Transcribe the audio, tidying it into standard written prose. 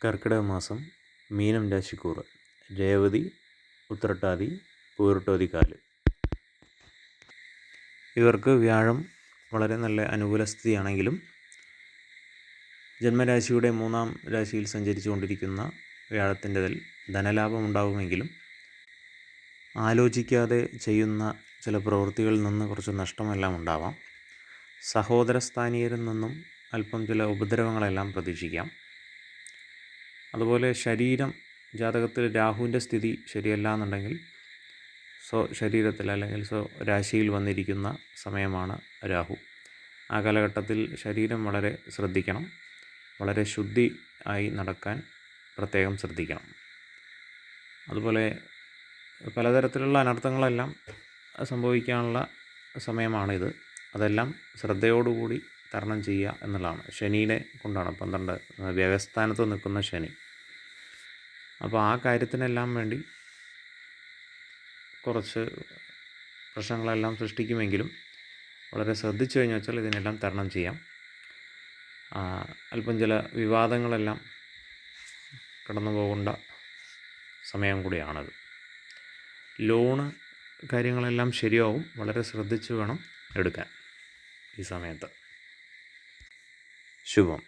കർക്കിടക മാസം മീനം രാശിക്കൂറ് രേവതി, ഉത്രട്ടാതി, പൂരുട്ടാതിക്കാല്. ഇവർക്ക് വ്യാഴം വളരെ നല്ല അനുകൂല സ്ഥിതിയാണെങ്കിലും ജന്മരാശിയുടെ 3-ാം രാശിയിൽ സഞ്ചരിച്ചു കൊണ്ടിരിക്കുന്ന വ്യാഴത്തിൻ്റെതിൽ ധനലാഭം ഉണ്ടാകുമെങ്കിലും ആലോചിക്കാതെ ചെയ്യുന്ന ചില പ്രവൃത്തികളിൽ നിന്ന് കുറച്ച് നഷ്ടമെല്ലാം ഉണ്ടാവാം. സഹോദരസ്ഥാനീയരിൽ നിന്നും അല്പം ചില ഉപദ്രവങ്ങളെല്ലാം പ്രതീക്ഷിക്കാം. അതുപോലെ ശരീരം ജാതകത്തിൽ രാഹുവിൻ്റെ സ്ഥിതി ശരിയല്ല എന്നുണ്ടെങ്കിൽ ശരീരത്തിൽ അല്ലെങ്കിൽ രാശിയിൽ വന്നിരിക്കുന്ന സമയമാണ് രാഹു. ആ കാലഘട്ടത്തിൽ ശരീരം വളരെ ശ്രദ്ധിക്കണം. വളരെ ശുദ്ധി ആയി നടക്കാൻ പ്രത്യേകം ശ്രദ്ധിക്കണം. അതുപോലെ പലതരത്തിലുള്ള അനർത്ഥങ്ങളെല്ലാം സംഭവിക്കാനുള്ള സമയമാണിത്. അതെല്ലാം ശ്രദ്ധയോടുകൂടി തരണം ചെയ്യുക എന്നുള്ളതാണ്. ശനിയെ കൊണ്ടാണ് 12 വ്യയസ്ഥാനത്ത് നിൽക്കുന്ന ശനി. അപ്പോൾ ആ കാര്യത്തിനെല്ലാം വേണ്ടി കുറച്ച് പ്രശ്നങ്ങളെല്ലാം സൃഷ്ടിക്കുമെങ്കിലും വളരെ ശ്രദ്ധിച്ചു കഴിഞ്ഞു വെച്ചാൽ ഇതിനെല്ലാം തരണം ചെയ്യാം. അല്പം ചില വിവാദങ്ങളെല്ലാം കടന്നു പോകേണ്ട സമയം കൂടിയാണത്. ലോണ് കാര്യങ്ങളെല്ലാം ശരിയാവും. വളരെ ശ്രദ്ധിച്ച് വേണം എടുക്കാൻ ഈ സമയത്ത്. ശുഭം.